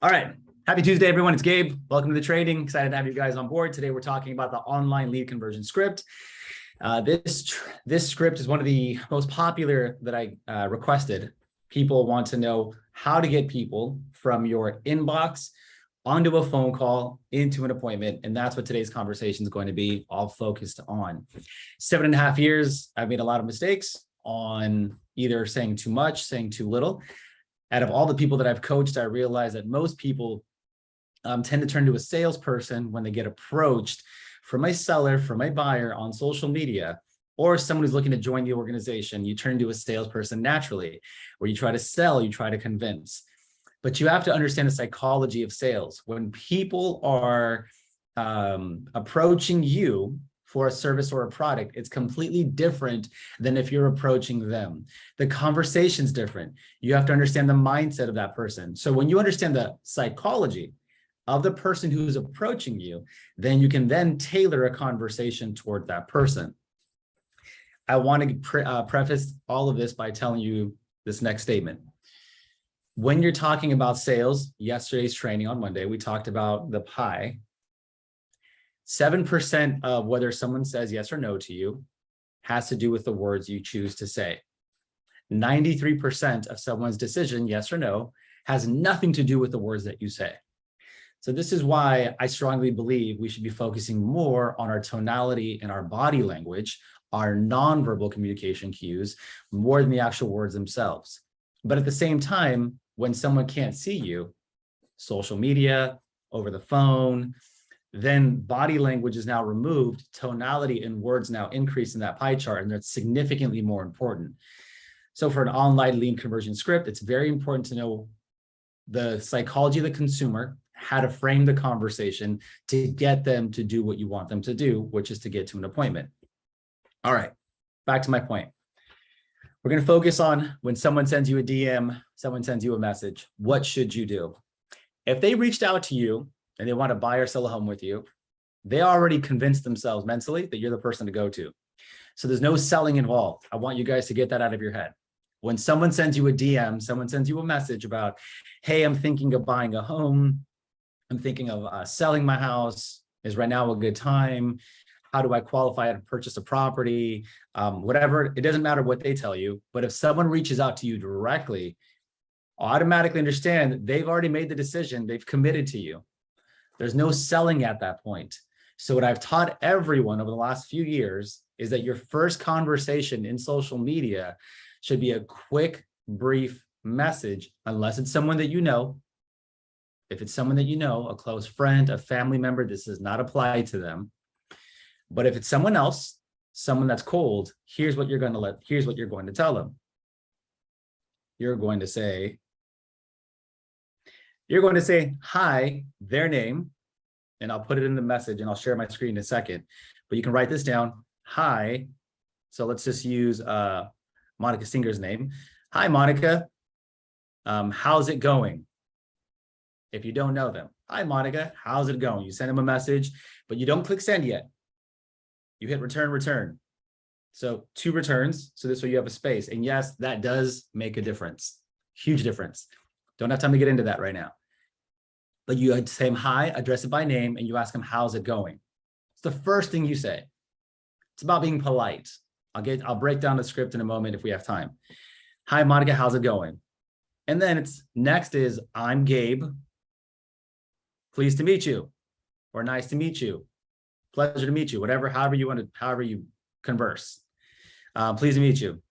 All right. Happy Tuesday, everyone. It's Gabe. Welcome to the trading. Excited to have you guys on board. Today, we're talking about the online lead conversion script. This script is one of the most popular that I requested. People want to know how to get people from your inbox onto a phone call into an appointment. And that's what today's conversation is going to be all focused on. 7.5 years, I've made a lot of mistakes on either saying too much, saying too little. Out of all the people that I've coached, I realized that most people tend to turn to a salesperson when they get approached from a seller, from a buyer on social media, or someone who's looking to join the organization. You turn to a salesperson naturally, where you try to sell, you try to convince. But you have to understand the psychology of sales. When people are approaching you for a service or a product, it's completely different than if you're approaching them. The conversation's different. You have to understand the mindset of that person. So when you understand the psychology of the person who's approaching you, then you can then tailor a conversation toward that person. I want to preface all of this by telling you this next statement. When you're talking about sales, yesterday's training on Monday, we talked about the pie. 7% of whether someone says yes or no to you has to do with the words you choose to say. 93% of someone's decision, yes or no, has nothing to do with the words that you say. So this is why I strongly believe we should be focusing more on our tonality and our body language, our nonverbal communication cues, more than the actual words themselves. But at the same time, when someone can't see you, social media, over the phone, then body language is now removed, tonality and words now increase in that pie chart, and that's significantly more important. So for an online lead conversion script, it's very important to know the psychology of the consumer, how to frame the conversation to get them to do what you want them to do, which is to get to an appointment. All right, back to my point. We're going to focus on when someone sends you a DM, someone sends you a message, what should you do? If they reached out to you and they want to buy or sell a home with you, they already convinced themselves mentally that you're the person to go to. So there's no selling involved. I want you guys to get that out of your head. When someone sends you a DM, someone sends you a message about, hey, I'm thinking of buying a home. I'm thinking of selling my house. Is right now a good time? How do I qualify to purchase a property? Whatever, it doesn't matter what they tell you. But if someone reaches out to you directly, automatically understand that they've already made the decision. They've committed to you. There's no selling at that point. So what I've taught everyone over the last few years is that your first conversation in social media should be a quick, brief message, unless it's someone that you know. If it's someone that you know, a close friend, a family member, this does not apply to them. But if it's someone else, someone that's cold, here's what you're going to tell them. You're going to say, hi, their name, and I'll put it in the message and I'll share my screen in a second, but you can write this down. Hi. So let's just use Monica Singer's name. Hi, Monica. How's it going? If you don't know them, hi, Monica, how's it going? You send them a message, but you don't click send yet. You hit return. So 2 returns. So this way you have a space. And yes, that does make a difference. Huge difference. Don't have time to get into that right now. But you say them hi, address it by name, and you ask them, how's it going? It's the first thing you say. It's about being polite. I'll break down the script in a moment if we have time. Hi, Monica, how's it going? And then next is, I'm Gabe. Pleased to meet you, or nice to meet you. Pleasure to meet you, however you converse. Pleased to meet you.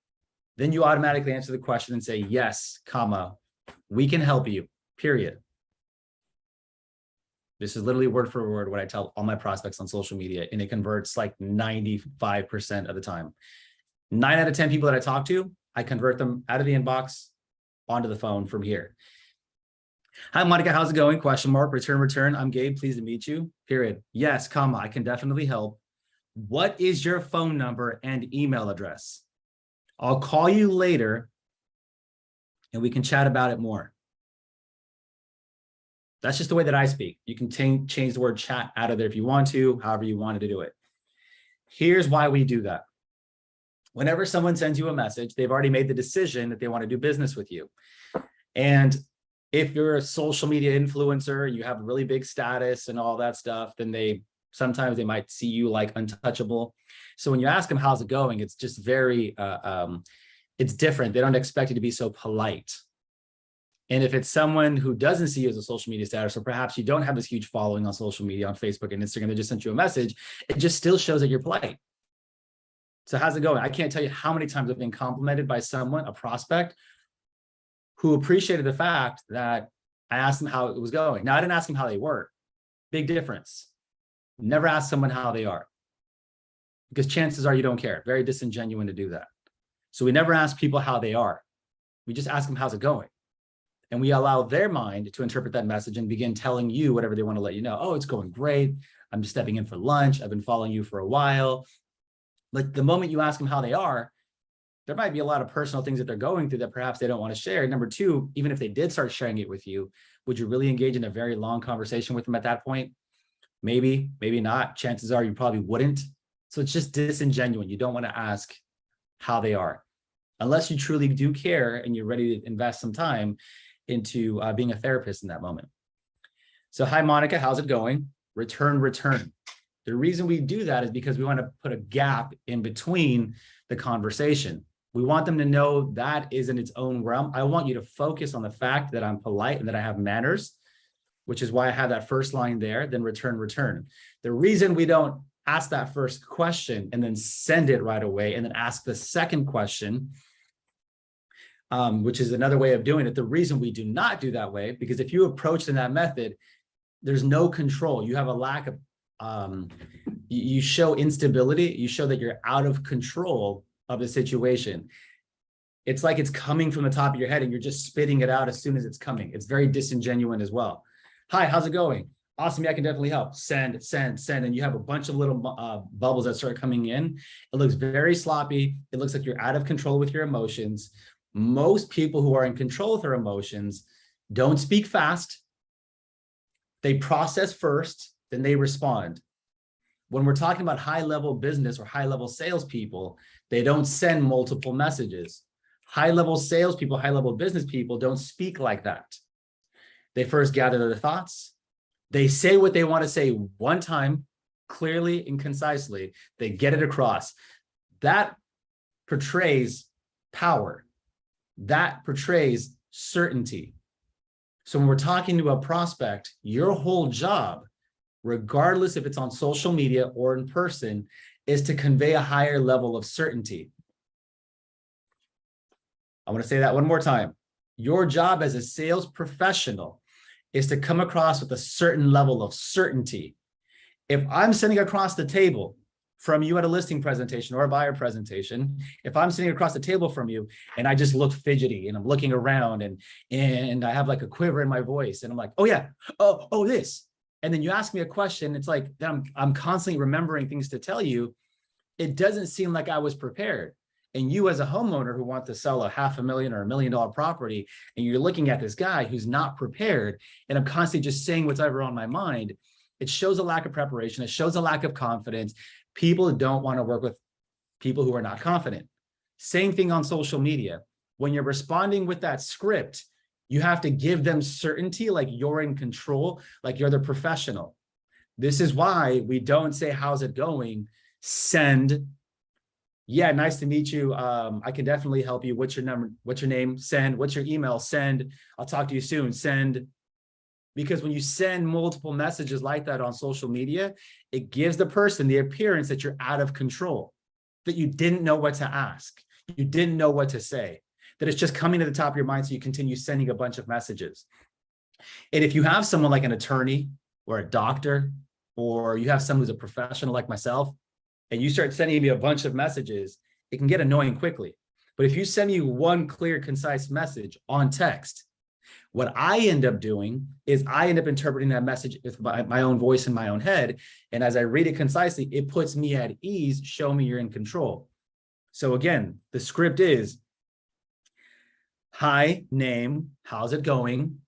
Then you automatically answer the question and say, yes, comma, we can help you, period. This is literally word for word what I tell all my prospects on social media, and it converts like 95% of the time. 9 out of 10 people that I talk to, I convert them out of the inbox onto the phone from here. Hi, Monica, how's it going? Question mark, return. I'm Gabe, pleased to meet you, period. Yes, comma, I can definitely help. What is your phone number and email address? I'll call you later and we can chat about it more. That's just the way that I speak. You can change the word chat out of there if you want to, however you wanted to do it. Here's why we do that. Whenever someone sends you a message, they've already made the decision that they want to do business with you. And If you're a social media influencer, you have a really big status and all that stuff, then sometimes they might see you like untouchable. So when you ask them, how's it going? It's just very, it's different. They don't expect you to be so polite. And if it's someone who doesn't see you as a social media status, or perhaps you don't have this huge following on social media, on Facebook and Instagram, they just sent you a message, it just still shows that you're polite. So how's it going? I can't tell you how many times I've been complimented by someone, a prospect, who appreciated the fact that I asked them how it was going. Now, I didn't ask them how they were. Big difference. Never ask someone how they are, because chances are you don't care. Very disingenuous to do that. So we never ask people how they are. We just ask them, how's it going? And we allow their mind to interpret that message and begin telling you whatever they want to let you know. Oh, it's going great. I'm just stepping in for lunch. I've been following you for a while. Like the moment you ask them how they are, there might be a lot of personal things that they're going through that perhaps they don't want to share. Number two, even if they did start sharing it with you, would you really engage in a very long conversation with them at that point? Maybe, maybe not. Chances are you probably wouldn't. So it's just disingenuous. You don't want to ask how they are, unless you truly do care and you're ready to invest some time into being a therapist in that moment. So, hi, Monica, how's it going? Return. The reason we do that is because we want to put a gap in between the conversation. We want them to know that is in its own realm. I want you to focus on the fact that I'm polite and that I have manners, which is why I have that first line there, then return. The reason we don't ask that first question and then send it right away and then ask the second question, which is another way of doing it. The reason we do not do that way, because if you approach in that method, there's no control. You have a lack of, you show instability. You show that you're out of control of the situation. It's like it's coming from the top of your head and you're just spitting it out as soon as it's coming. It's very disingenuous as well. Hi, how's it going? Awesome, yeah, I can definitely help. Send. And you have a bunch of little bubbles that start coming in. It looks very sloppy. It looks like you're out of control with your emotions. Most people who are in control of their emotions don't speak fast. They process first, then they respond. When we're talking about high-level business or high-level salespeople, they don't send multiple messages. High-level salespeople, high-level business people don't speak like that. They first gather their thoughts. They say what they want to say one time, clearly and concisely. They get it across. That portrays power. That portrays certainty. So when we're talking to a prospect, your whole job, regardless if it's on social media or in person, is to convey a higher level of certainty. I want to say that one more time. Your job as a sales professional is to come across with a certain level of certainty. If I'm sitting across the table from you at a listing presentation or a buyer presentation, if I'm sitting across the table from you and I just look fidgety and I'm looking around and I have like a quiver in my voice and I'm like, oh yeah, oh this. And then you ask me a question, it's like I'm constantly remembering things to tell you. It doesn't seem like I was prepared. And you as a homeowner who wants to sell a $500,000 or $1 million property, and you're looking at this guy who's not prepared, and I'm constantly just saying whatever on my mind, it shows a lack of preparation. It shows a lack of confidence. People don't want to work with people who are not confident. Same thing on social media. When you're responding with that script, you have to give them certainty, like you're in control, like you're the professional. This is why we don't say, how's it going? Send. Yeah, nice to meet you. I can definitely help you. What's your number? What's your name? Send. What's your email? Send. I'll talk to you soon. Send. Because when you send multiple messages like that on social media, it gives the person the appearance that you're out of control, that you didn't know what to ask, you didn't know what to say, that it's just coming to the top of your mind, so you continue sending a bunch of messages. And if you have someone like an attorney or a doctor, or you have someone who's a professional like myself, and you start sending me a bunch of messages, it can get annoying quickly. But if you send me one clear, concise message on text, what I end up doing is I end up interpreting that message with my own voice in my own head. And as I read it concisely, it puts me at ease, show me you're in control. So again, the script is, hi, name, how's it going?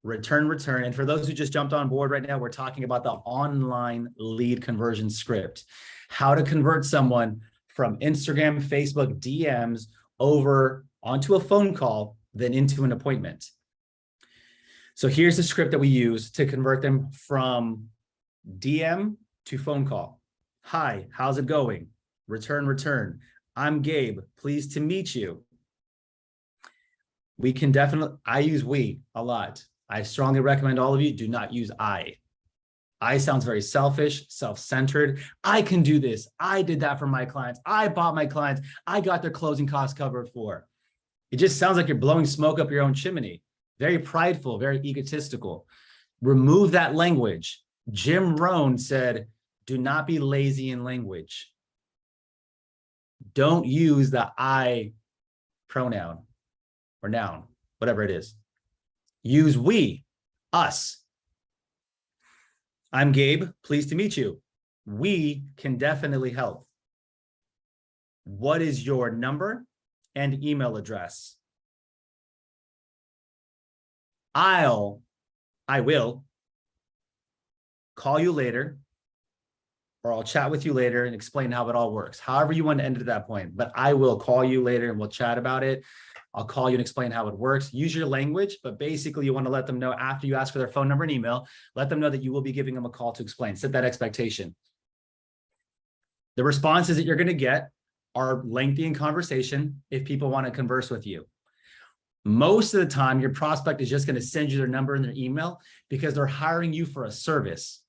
Return. And for those who just jumped on board right now, we're talking about the online lead conversion script. How to convert someone from Instagram, Facebook, DMs over onto a phone call, then into an appointment. So here's the script that we use to convert them from DM to phone call. Hi, how's it going? Return. I'm Gabe, pleased to meet you. We can definitely, I use we a lot. I strongly recommend all of you do not use I. I sounds very selfish, self-centered. I can do this. I did that for my clients. I bought my clients. I got their closing costs covered for. It just sounds like you're blowing smoke up your own chimney. Very prideful, very egotistical. Remove that language. Jim Rohn said, do not be lazy in language. Don't use the I pronoun or noun, whatever it is. Use we, us. I'm Gabe, pleased to meet you. We can definitely help. What is your number and email address? I will call you later, or I'll chat with you later and explain how it all works. However you want to end it at that point, but I will call you later and we'll chat about it. I'll call you and explain how it works. Use your language, but basically you want to let them know after you ask for their phone number and email, let them know that you will be giving them a call to explain. Set that expectation. The responses that you're going to get are lengthy in conversation if people want to converse with you. Most of the time, your prospect is just going to send you their number and their email because they're hiring you for a service.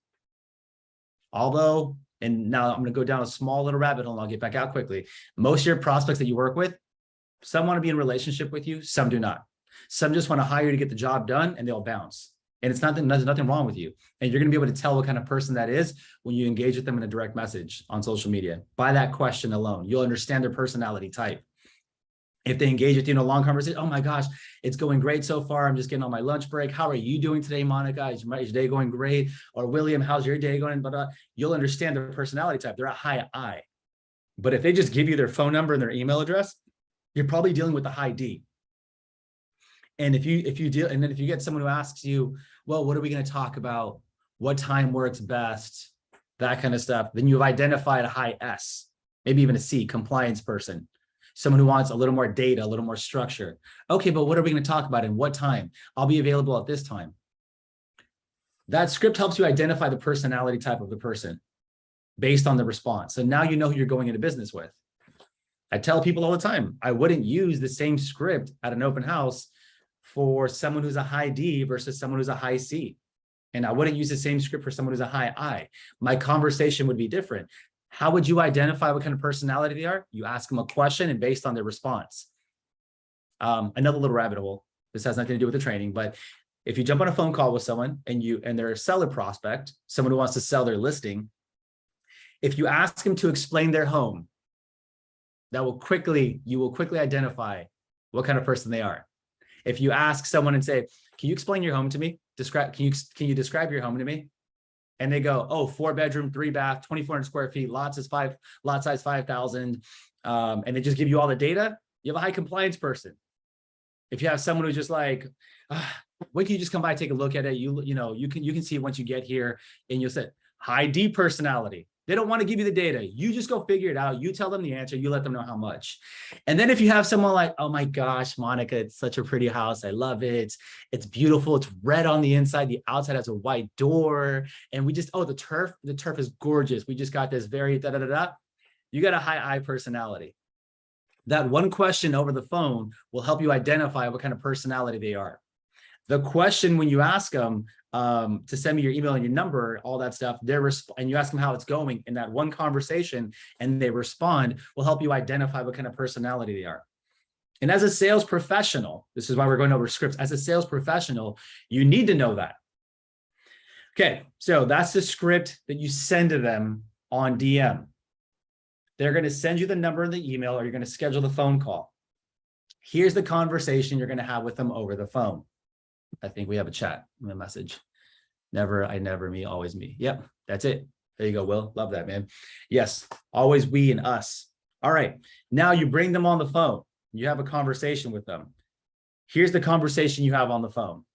Although, and now I'm going to go down a small little rabbit hole and I'll get back out quickly. Most of your prospects that you work with, some want to be in a relationship with you, some do not. Some just want to hire you to get the job done and they'll bounce. And it's not, there's nothing wrong with you. And you're going to be able to tell what kind of person that is when you engage with them in a direct message on social media. By that question alone, you'll understand their personality type. If they engage with you in a long conversation, oh my gosh, it's going great so far. I'm just getting on my lunch break. How are you doing today, Monica? Is your day going great? Or William, how's your day going? But you'll understand their personality type. They're a high I. But if they just give you their phone number and their email address, you're probably dealing with a high D. And if you deal, and then if you get someone who asks you, well, what are we going to talk about? What time works best? That kind of stuff. Then you've identified a high S, maybe even a C, compliance person. Someone who wants a little more data, a little more structure. Okay, but what are we going to talk about and what time? I'll be available at this time. That script helps you identify the personality type of the person based on the response. So now you know who you're going into business with. I tell people all the time, I wouldn't use the same script at an open house for someone who's a high D versus someone who's a high C. And I wouldn't use the same script for someone who's a high I. My conversation would be different. How would you identify what kind of personality they are? You ask them a question and based on their response. Another little rabbit hole. This has nothing to do with the training, but if you jump on a phone call with someone and they're a seller prospect, someone who wants to sell their listing, if you ask them to explain their home, you will quickly identify what kind of person they are. If you ask someone and say, can you explain your home to me? Can you describe your home to me? And they go, oh, 4-bedroom, 3-bath, 2,400 square feet, lot size 5,000. And they just give you all the data. You have a high compliance person. If you have someone who's just like, when can you just come by, take a look at it? You can see it once you get here, and you'll say high D personality. They don't want to give you the data. You just go figure it out. You tell them the answer. You let them know how much. And then if you have someone like, oh my gosh, Monica, it's such a pretty house. I love it. It's beautiful. It's red on the inside. The outside has a white door. And we just, oh, the turf is gorgeous. We just got this very da-da-da-da. You got a high I personality. That one question over the phone will help you identify what kind of personality they are. The question when you ask them to send me your email and your number, all that stuff, and you ask them how it's going in that one conversation and they respond, will help you identify what kind of personality they are. And as a sales professional, this is why we're going over scripts. As a sales professional, you need to know that. Okay, so that's the script that you send to them on DM. They're going to send you the number and the email, or you're going to schedule the phone call. Here's the conversation you're going to have with them over the phone. I think we have a chat, a message. Never, I never, me, always me. Yep, that's it. There you go, Will. Love that, man. Yes, always we and us. All right, now you bring them on the phone. You have a conversation with them. Here's the conversation you have on the phone.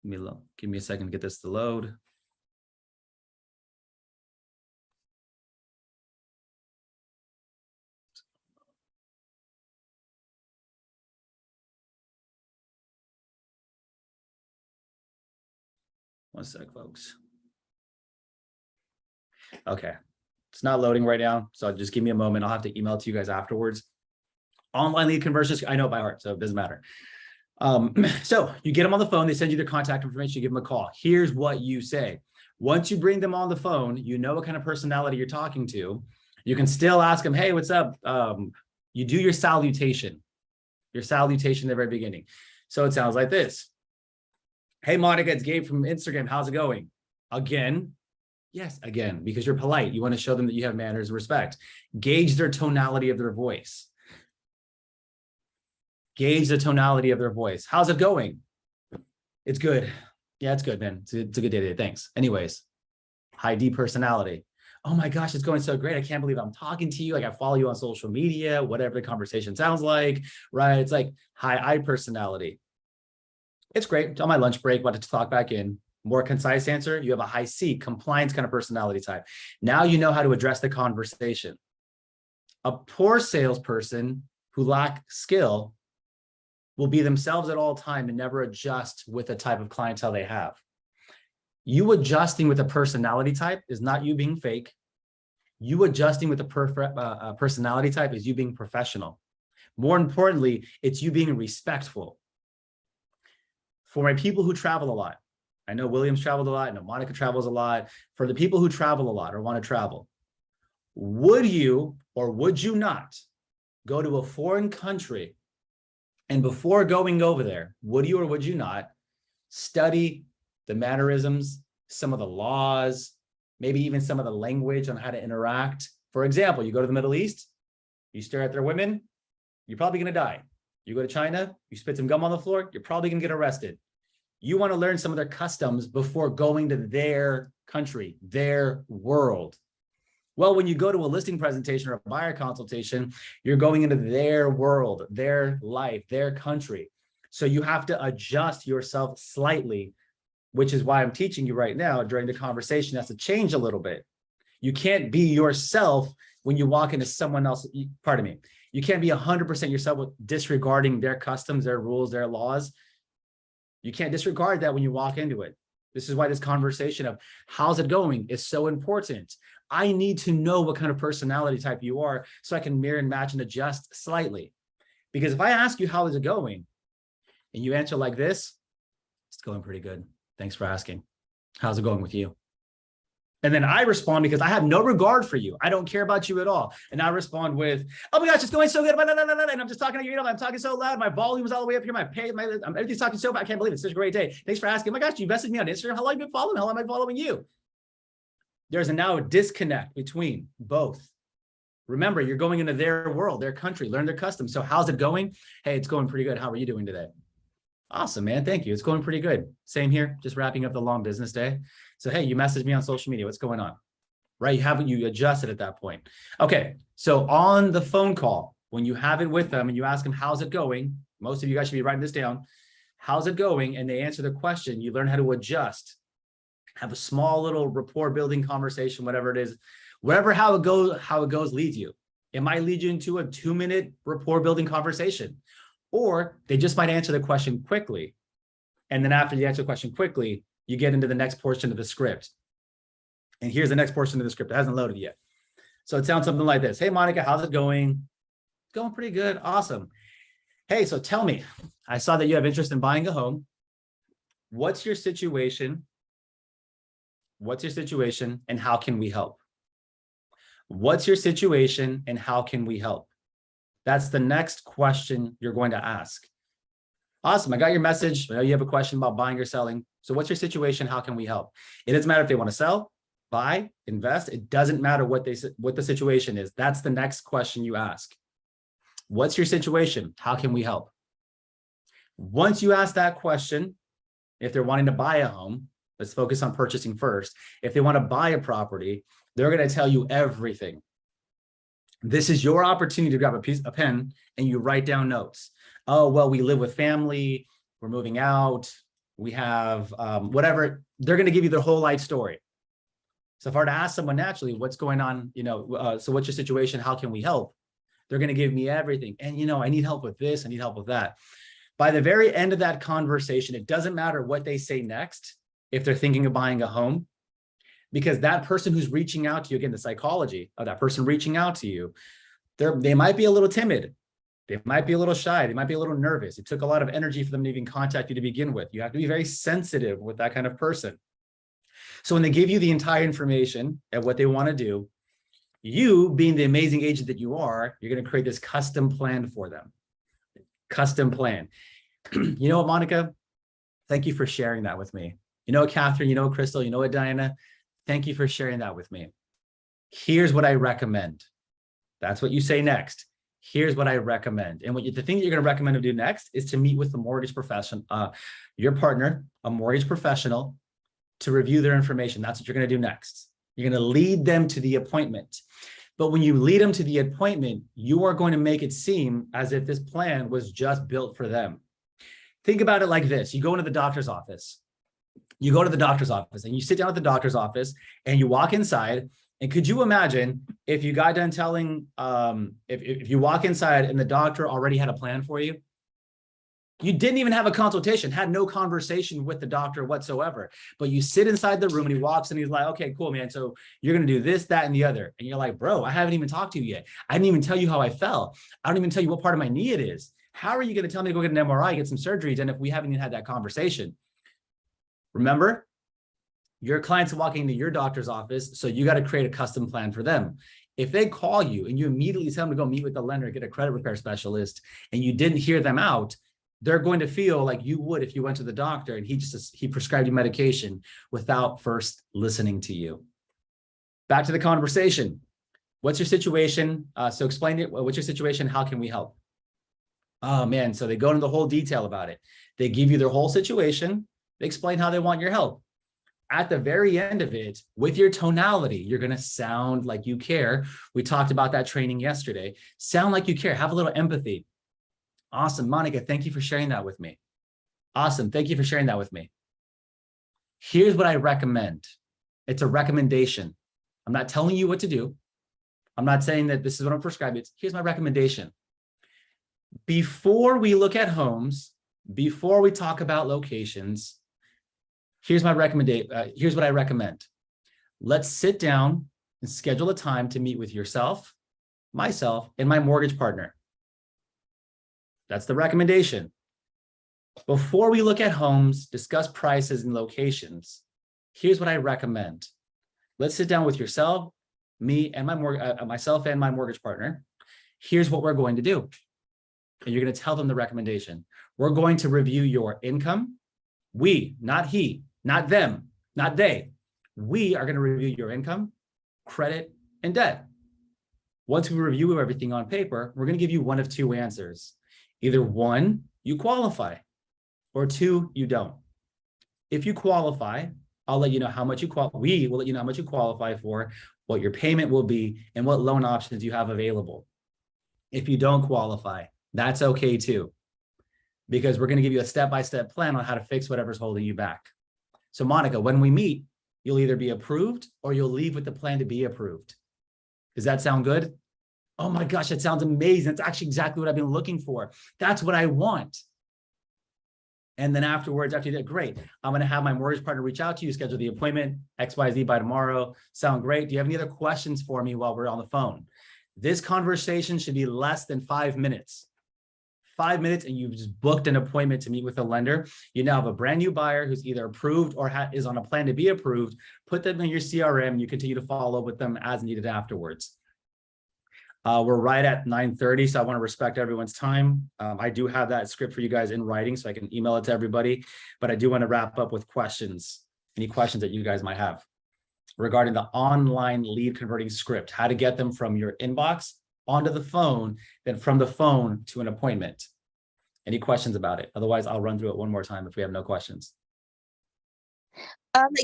Give me a second to get this to load. One sec, folks. Okay. It's not loading right now, so just give me a moment. I'll have to email it to you guys afterwards. Online lead conversions, I know by heart, so it doesn't matter. So you get them on the phone, they send you their contact information, you give them a call. Here's what you say. Once you bring them on the phone, you know what kind of personality you're talking to. You can still ask them, hey, what's up? You do your salutation at the very beginning. So it sounds like this. Hey, Monica, it's Gabe from Instagram. How's it going? Again. Yes, again, because you're polite. You want to show them that you have manners and respect. Gauge their tonality of their voice. Gauge the tonality of their voice. How's it going? It's good. Yeah, it's good, man. It's a good day today. Thanks. Anyways, high D personality. Oh my gosh, it's going so great. I can't believe I'm talking to you. Like I follow you on social media, whatever the conversation sounds like, right? It's like high I personality. It's great. It's on my lunch break, about to clock back in. More concise answer, you have a high C, compliance kind of personality type. Now you know how to address the conversation. A poor salesperson who lacks skill will be themselves at all time and never adjust with the type of clientele they have. You adjusting with a personality type is not you being fake. You adjusting with a personality type is you being professional. More importantly, it's you being respectful. For my people who travel a lot, I know Williams traveled a lot, I know Monica travels a lot. For the people who travel a lot or want to travel, would you or would you not go to a foreign country and before going over there, would you or would you not study the mannerisms, some of the laws, maybe even some of the language on how to interact? For example, you go to the Middle East, you stare at their women, you're probably going to die. You go to China, you spit some gum on the floor, you're probably going to get arrested. You want to learn some of their customs before going to their country, their world. Well, when you go to a listing presentation or a buyer consultation, you're going into their world, their life, their country. So you have to adjust yourself slightly, which is why I'm teaching you right now during the conversation has to change a little bit. You can't be yourself when you walk into someone else. Pardon me. You can't be 100% yourself with disregarding their customs, their rules, their laws. You can't disregard that when you walk into it. This is why this conversation of how's it going is so important. I need to know what kind of personality type you are so I can mirror and match and adjust slightly. Because if I ask you how is it going and you answer like this, it's going pretty good. Thanks for asking. How's it going with you? And then I respond because I have no regard for you. I don't care about you at all. And I respond with, oh my gosh, it's going so good. And I'm just talking to you. I'm talking so loud. My volume is all the way up here. Everything's talking so bad. I can't believe it. It's such a great day. Thanks for asking. Oh my gosh, you messaged me on Instagram. How long have you been following? How long am I following you? There's now a disconnect between both. Remember, you're going into their world, their country, learn their customs. So how's it going? Hey, it's going pretty good. How are you doing today? Awesome, man. Thank you. It's going pretty good. Same here. Just wrapping up the long business day. So, hey, you messaged me on social media. What's going on? Right? You adjusted at that point. Okay. So on the phone call, when you have it with them and you ask them, how's it going? Most of you guys should be writing this down. How's it going? And they answer the question. You learn how to adjust. Have a small little rapport building conversation, whatever it is, how it goes leads you. It might lead you into a 2-minute rapport building conversation. Or they just might answer the question quickly. And then after you answer the question quickly, you get into the next portion of the script. And here's the next portion of the script. It hasn't loaded yet. So it sounds something like this. Hey, Monica, how's it going? It's going pretty good. Awesome. Hey, so tell me, I saw that you have interest in buying a home. What's your situation? What's your situation and how can we help? What's your situation and how can we help? That's the next question you're going to ask. Awesome. I got your message. I know you have a question about buying or selling. So what's your situation? How can we help? It doesn't matter if they want to sell, buy, invest. It doesn't matter what the situation is. That's the next question you ask. What's your situation? How can we help? Once you ask that question, if they're wanting to buy a home, let's focus on purchasing first. If they want to buy a property, they're going to tell you everything. This is your opportunity to grab a pen and you write down notes. Oh, well, we live with family. We're moving out. We have whatever. They're going to give you their whole life story. So if I were to ask someone naturally, what's going on, so what's your situation? How can we help? They're going to give me everything. And, I need help with this. I need help with that. By the very end of that conversation, it doesn't matter what they say next. if they're thinking of buying a home, because that person who's reaching out to you, again, the psychology of that person reaching out to you, they might be a little timid. They might be a little shy. They might be a little nervous. It took a lot of energy for them to even contact you to begin with. You have to be very sensitive with that kind of person. So when they give you the entire information of what they want to do, you, being the amazing agent that you are, you're going to create this custom plan for them. Custom plan. You know what, Monica? Thank you for sharing that with me. You know what, Catherine? You know what, Crystal? You know what, Diana? Thank you for sharing that with me. Here's what I recommend. That's what you say next. Here's what I recommend. And the thing that you're going to recommend to do next is to meet with the mortgage professional, your partner, a mortgage professional, to review their information. That's what you're going to do next. You're going to lead them to the appointment. But when you lead them to the appointment, you are going to make it seem as if this plan was just built for them. Think about it like this. You go into the doctor's office. You go to the doctor's office and you sit down at the doctor's office and you walk inside. And could you imagine if you got done telling, if you walk inside and the doctor already had a plan for you? You didn't even have a consultation, had no conversation with the doctor whatsoever, but you sit inside the room and he walks and he's like, okay, cool, man. So you're going to do this, that, and the other. And you're like, bro, I haven't even talked to you yet. I didn't even tell you how I felt. I don't even tell you what part of my knee it is. How are you going to tell me to go get an MRI, get some surgery done if we haven't even had that conversation? Remember, your clients are walking into your doctor's office, so you got to create a custom plan for them. If they call you and you immediately tell them to go meet with the lender, get a credit repair specialist, and you didn't hear them out, they're going to feel like you would if you went to the doctor and he prescribed you medication without first listening to you. Back to the conversation. What's your situation? So explain it. What's your situation? How can we help? Oh man, so they go into the whole detail about it. They give you their whole situation. They explain how they want your help. At the very end of it, with your tonality, you're going to sound like you care. We talked about that training yesterday. Sound like you care. Have a little empathy. Awesome. Monica, thank you for sharing that with me. Awesome. Thank you for sharing that with me. Here's what I recommend. It's a recommendation. I'm not telling you what to do. I'm not saying that this is what I'm prescribing. Here's my recommendation. Before we look at homes, before we talk about locations, here's my recommendation. Here's what I recommend. Let's sit down and schedule a time to meet with yourself, myself, and my mortgage partner. That's the recommendation. Before we look at homes, discuss prices and locations, here's what I recommend. Let's sit down with yourself, me, and myself and my mortgage partner. Here's what we're going to do. And you're going to tell them the recommendation. We're going to review your income. We, not he, not them, not they. We are going to review your income, credit, and debt. Once we review everything on paper, we're going to give you one of two answers. Either one, you qualify, or two, you don't. If you qualify, I'll let you know how much we will let you know how much you qualify for, what your payment will be, and what loan options you have available. If you don't qualify, that's okay too, because we're going to give you a step-by-step plan on how to fix whatever's holding you back. So Monica, when we meet, you'll either be approved or you'll leave with the plan to be approved. Does that sound good? Oh my gosh, that sounds amazing. That's actually exactly what I've been looking for. That's what I want. And then afterwards, after that, great. I'm going to have my mortgage partner reach out to you, schedule the appointment, XYZ by tomorrow. Sound great? Do you have any other questions for me while we're on the phone? This conversation should be less than 5 minutes. 5 minutes and you've just booked an appointment to meet with a lender. You now have a brand new buyer who's either approved or is on a plan to be approved. Put them in your CRM. You continue to follow up with them as needed afterwards. We're right at 9:30, so I want to respect everyone's time. I do have that script for you guys in writing, so I can email it to everybody, but I do want to wrap up with questions, any questions that you guys might have regarding the online lead converting script, how to get them from your inbox onto the phone, then from the phone to an appointment. Any questions about it? Otherwise, I'll run through it one more time if we have no questions.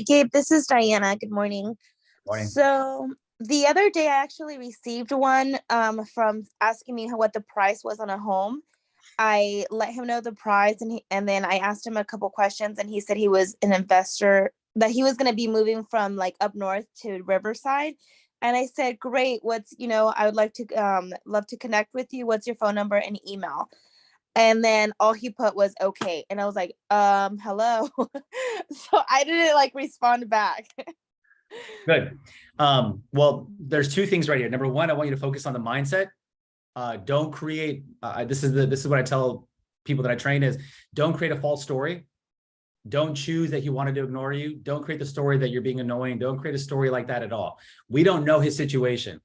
Gabe, this is Diana. Good morning. Morning. So the other day I actually received one from asking me what the price was on a home. I let him know the price and then I asked him a couple questions and he said he was an investor, that he was going to be moving from like up north to Riverside. And I said, great, I would like to love to connect with you. What's your phone number and email? And then all he put was okay. And I was like, hello. So I didn't like respond back. Good. Well, there's two things right here. Number one, I want you to focus on the mindset. Don't create, this is what I tell people that I train is, don't create a false story. Don't choose that he wanted to ignore you. Don't create the story that you're being annoying. Don't create a story like that at all. We don't know his situation.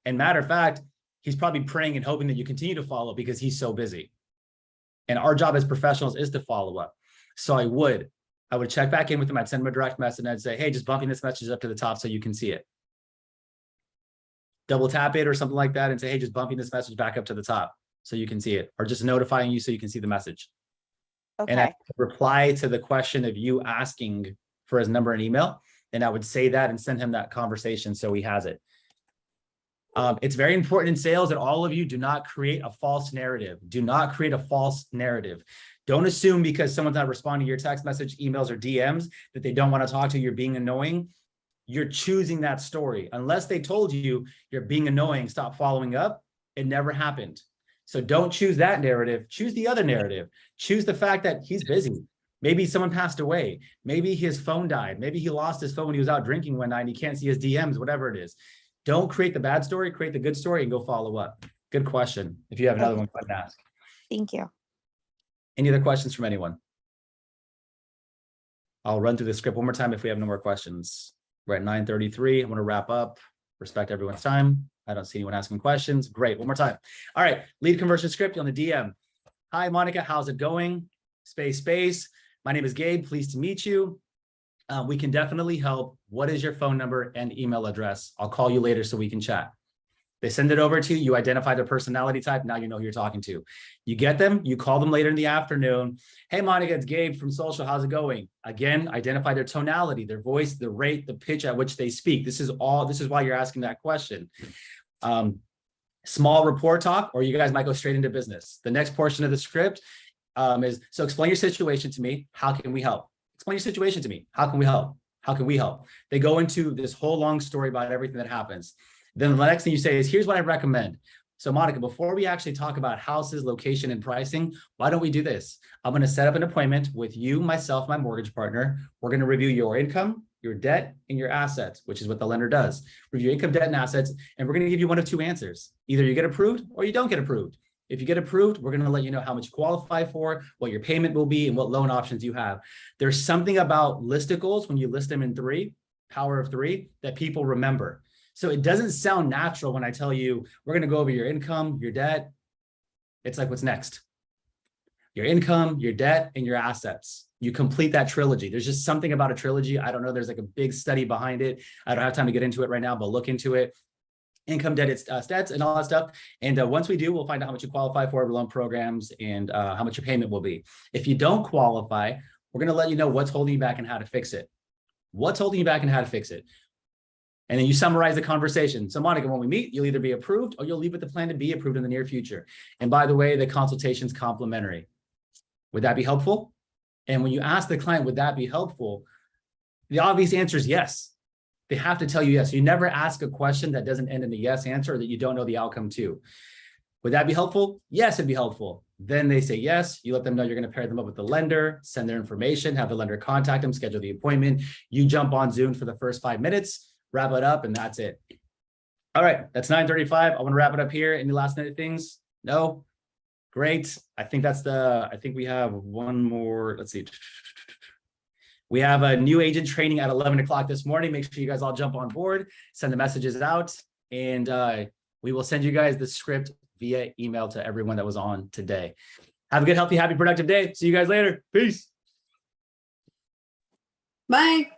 And matter of fact, he's probably praying and hoping that you continue to follow because he's so busy. And our job as professionals is to follow up. So I would check back in with him. I'd send him a direct message and I'd say, hey, just bumping this message up to the top so you can see it. Double tap it or something like that and say, hey, just bumping this message back up to the top so you can see it, or just notifying you so you can see the message. Okay. And I reply to the question of you asking for his number and email. And I would say that and send him that conversation so he has it. It's very important in sales that all of you do not create a false narrative. Do not create a false narrative. Don't assume because someone's not responding to your text message, emails, or DMs that they don't want to talk to you, you're being annoying. You're choosing that story. Unless they told you you're being annoying, stop following up. It never happened. So don't choose that narrative. Choose the other narrative. Choose the fact that he's busy. Maybe someone passed away. Maybe his phone died. Maybe he lost his phone when he was out drinking one night and he can't see his DMs, whatever it is. Don't create the bad story, create the good story and go follow up. Good question. If you have another one, go ahead and ask. Thank you. Any other questions from anyone? I'll run through the script one more time if we have no more questions. We're at 9:33. I want to wrap up. Respect everyone's time. I don't see anyone asking questions. Great. One more time. All right. Lead conversion script on the DM. Hi, Monica. How's it going? Space. My name is Gabe. Pleased to meet you. We can definitely help. What is your phone number and email address? I'll call you later so we can chat. They send it over to you. You identify their personality type. Now you know who you're talking to. You get them. You call them later in the afternoon. Hey, Monica, it's Gabe from Social. How's it going? Again, identify their tonality, their voice, the rate, the pitch at which they speak. This is why you're asking that question. Small rapport talk, or you guys might go straight into business. The next portion of the script is, so explain your situation to me. How can we help? Explain your situation to me. How can we help? How can we help? They go into this whole long story about everything that happens. Then the next thing you say is, here's what I recommend. So Monica, before we actually talk about houses, location, and pricing, why don't we do this? I'm going to set up an appointment with you, myself, my mortgage partner. We're going to review your income, your debt, and your assets, which is what the lender does. Review income, debt, and assets, and we're going to give you one of two answers. Either you get approved or you don't get approved. If you get approved, we're going to let you know how much you qualify for, what your payment will be, and what loan options you have. There's something about listicles when you list them in three, power of three, that people remember. So it doesn't sound natural when I tell you, we're going to go over your income, your debt. It's like, what's next? Your income, your debt, and your assets. You complete that trilogy. There's just something about a trilogy. I don't know. There's like a big study behind it. I don't have time to get into it right now, but look into it. Income, debt, stats, and all that stuff. And once we do, we'll find out how much you qualify for loan programs and how much your payment will be. If you don't qualify, we're going to let you know what's holding you back and how to fix it. What's holding you back and how to fix it. And then you summarize the conversation. So Monica, when we meet, you'll either be approved or you'll leave with the plan to be approved in the near future. And by the way, the consultation's complimentary. Would that be helpful? And when you ask the client, would that be helpful? The obvious answer is yes. They have to tell you yes. You never ask a question that doesn't end in a yes answer or that you don't know the outcome to. Would that be helpful? Yes, it'd be helpful. Then they say yes. You let them know you're going to pair them up with the lender, send their information, have the lender contact them, schedule the appointment. You jump on Zoom for the first 5 minutes. Wrap it up, and that's it. All right, that's 9:35. I want to wrap it up here. Any last minute things? No? Great. I think we have one more. Let's see. We have a new agent training at 11 o'clock this morning. Make sure you guys all jump on board, send the messages out, and we will send you guys the script via email to everyone that was on today. Have a good, healthy, happy, productive day. See you guys later. Peace. Bye.